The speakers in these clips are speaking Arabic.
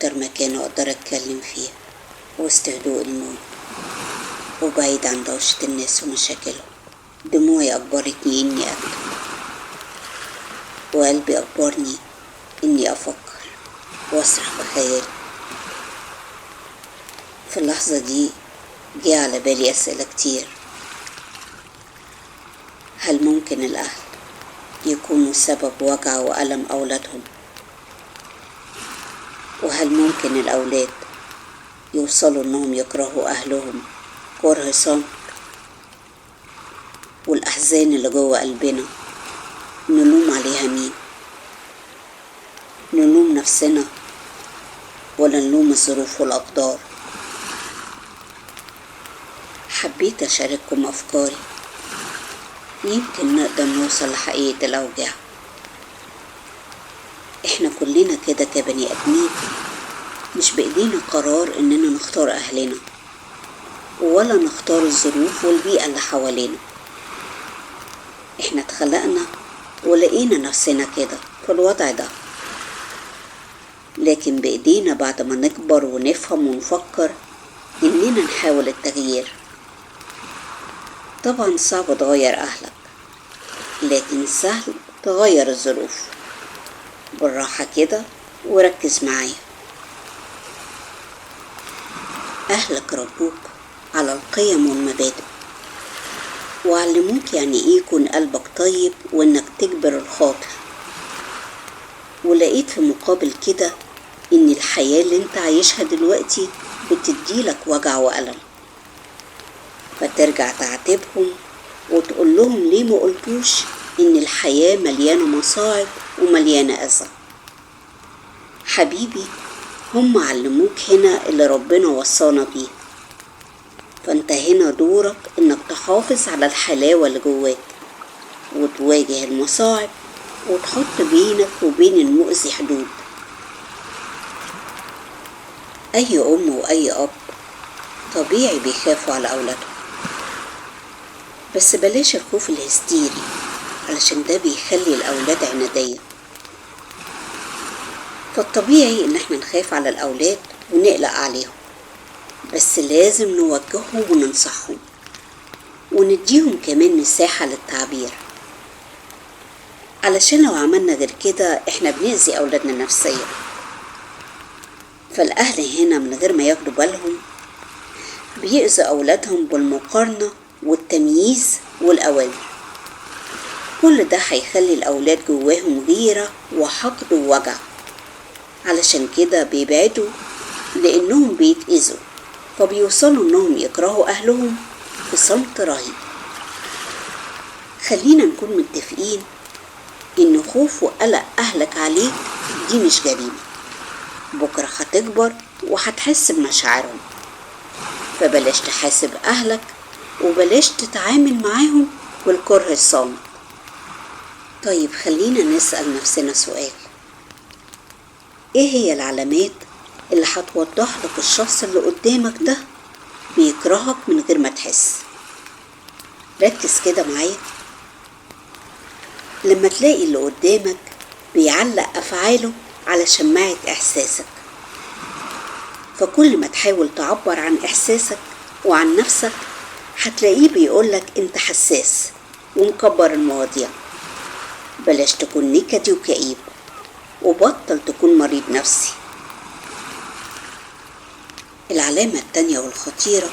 أكتر مكان أقدر أتكلم فيه وسط هدوء الموت وبعيد عن دوشة الناس ومشاكلهم. دموعي أجبرتني إني أكتب، وقلبي أجبرني إني أفكر وأسرح بخيالي. في اللحظة دي جه على بالي أسئلة كتير. هل ممكن الأهل يكونوا سبب وجع وألم أولادهم؟ وهل ممكن الأولاد يوصلوا إنهم يكرهوا أهلهم كره صامت؟ والأحزان اللي جوه قلبنا نلوم عليها مين؟ نلوم نفسنا ولا نلوم الظروف والأقدار؟ حبيت أشارككم أفكاري، يمكن نقدر نوصل لحقيقة الأوجاع. إحنا كلنا كده كبني آدمين، مش بإيدينا قرار إننا نختار أهلنا ولا نختار الظروف والبيئة اللي حوالينا. إحنا اتخلقنا ولقينا نفسنا كده في الوضع ده، لكن بإيدينا بعد ما نكبر ونفهم ونفكر إننا نحاول التغيير. طبعا صعب تغير أهلك، لكن سهل تغير الظروف. بالراحة كده وركز معايا. أهلك ربوك على القيم والمبادئ، وعلموك يعني إيه يكون قلبك طيب وإنك تجبر الخاطر. ولقيت في مقابل كده إن الحياة اللي انت عايشها دلوقتي بتديلك وجع وألم، فترجع تعاتبهم وتقول لهم ليه ما قلتوش إن الحياة مليانة مصاعب ومليانة أذى. حبيبي، هم علموك هنا اللي ربنا وصانا بيه، فانت هنا دورك انك تحافظ على الحلاوة اللي جواك وتواجه المصاعب وتحط بينك وبين المؤذي حدود. اي ام واي اب طبيعي بيخافوا على اولادهم، بس بلاش الخوف الهستيري علشان ده بيخلي الاولاد عنادية. فالطبيعي ان احنا نخاف على الاولاد ونقلق عليهم، بس لازم نوجههم وننصحهم ونديهم كمان مساحة للتعبير، علشان لو عملنا غير كده احنا بنأذي اولادنا نفسيا. فالاهل هنا من غير ما ياخدوا بالهم بيأذوا اولادهم بالمقارنة والتمييز والاوامر. كل ده هيخلي الاولاد جواهم غيرة وحقد ووجع، علشان كده بيبعدوا لانهم بيتأذوا، فبيوصلوا انهم يكرهوا اهلهم بصمت رهيب. خلينا نكون متفقين ان خوف وقلق اهلك عليك دي مش جريمة. بكرة هتكبر وهتحس بمشاعرهم، فبلاش تحاسب اهلك وبلاش تتعامل معاهم بالكره الصامت. طيب خلينا نسأل نفسنا سؤال: ايه هي العلامات اللي هتوضح لك الشخص اللي قدامك ده بيكرهك من غير ما تحس؟ ركز كده معايا. لما تلاقي اللي قدامك بيعلق أفعاله على شماعة إحساسك، فكل ما تحاول تعبر عن إحساسك وعن نفسك هتلاقيه بيقولك انت حساس ومكبر المواضيع. بلاش تكون نكدي وكئيب، وبطل تكون مريض نفسي. العلامة التانية والخطيرة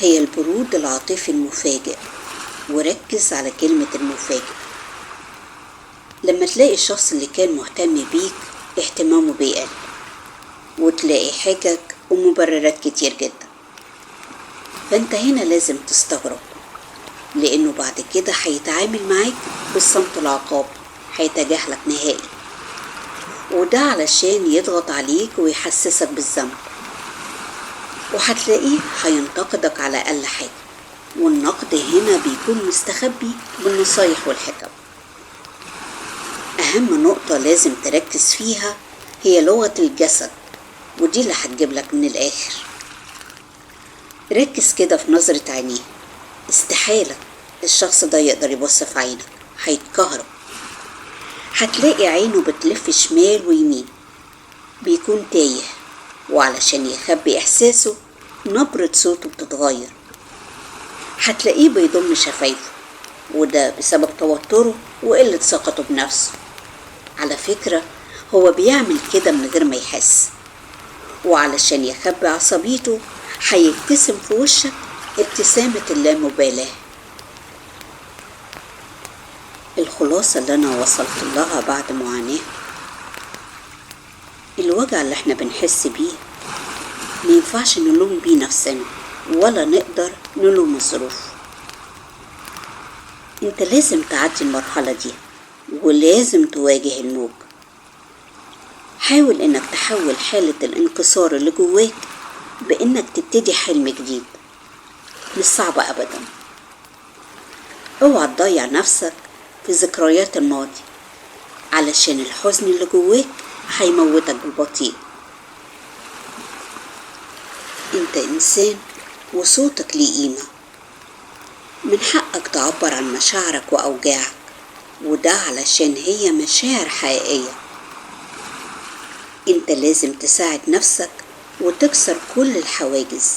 هي البرود العاطفي المفاجئ، وركز على كلمة المفاجئ. لما تلاقي الشخص اللي كان مهتم بيك اهتمامه بيقل، وتلاقي حجج ومبررات كتير جدا، فانت هنا لازم تستغرب، لانه بعد كده هيتعامل معاك بالصمت العقابي، هيتجاهلك نهائي، وده علشان يضغط عليك ويحسسك بالذنب. وهتلاقيه هينتقدك على أقل حاجة، والنقد هنا بيكون مستخبي بالنصايح والحكم. أهم نقطة لازم تركز فيها هي لغة الجسد، ودي اللي هتجيب لك من الآخر. ركز كده في نظرة عينيه. استحالة الشخص ده يقدر يبص في عينك، هيتكهرب. هتلاقي عينه بتلف شمال ويمين، بيكون بيكون تايه، وعلشان يخبي إحساسه نبرة صوته بتتغير. هتلاقيه بيضم شفايفه، وده بسبب توتره وقلة ثقته بنفسه. على فكرة هو بيعمل كده من غير ما يحس، وعلشان يخبي عصبيته هيبتسم في وشك ابتسامة اللامبالاة. الخلاصة اللي أنا وصلت لها بعد معاناة، الوجع اللي احنا بنحس بيه مينفعش نلوم بيه نفسنا ولا نقدر نلوم الظروف. انت لازم تعدي المرحلة دي ولازم تواجه الموج. حاول انك تحول حالة الانكسار اللي جواك بانك تبتدي حلم جديد، مش صعب ابدا. اوعى تضيع نفسك في ذكريات الماضي، علشان الحزن اللي جواك هيموتك بالبطيء. انت انسان وصوتك ليه قيمة، من حقك تعبر عن مشاعرك واوجاعك، وده علشان هي مشاعر حقيقية. انت لازم تساعد نفسك وتكسر كل الحواجز،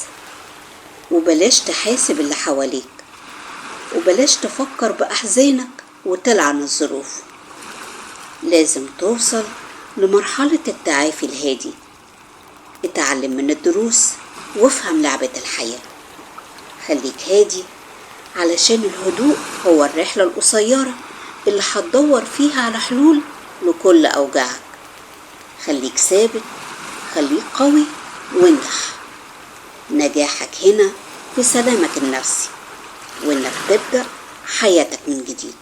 وبلاش تحاسب اللي حواليك، وبلاش تفكر بأحزانك وتلعن الظروف. لازم توصل لمرحلة التعافي الهادي. اتعلم من الدروس وافهم لعبة الحياة. خليك هادي، علشان الهدوء هو الرحلة القصيرة اللي هتدور فيها على حلول لكل أوجاعك. خليك ثابت، خليك قوي وانجح. نجاحك هنا في سلامك النفسي، وانك تبدأ حياتك من جديد.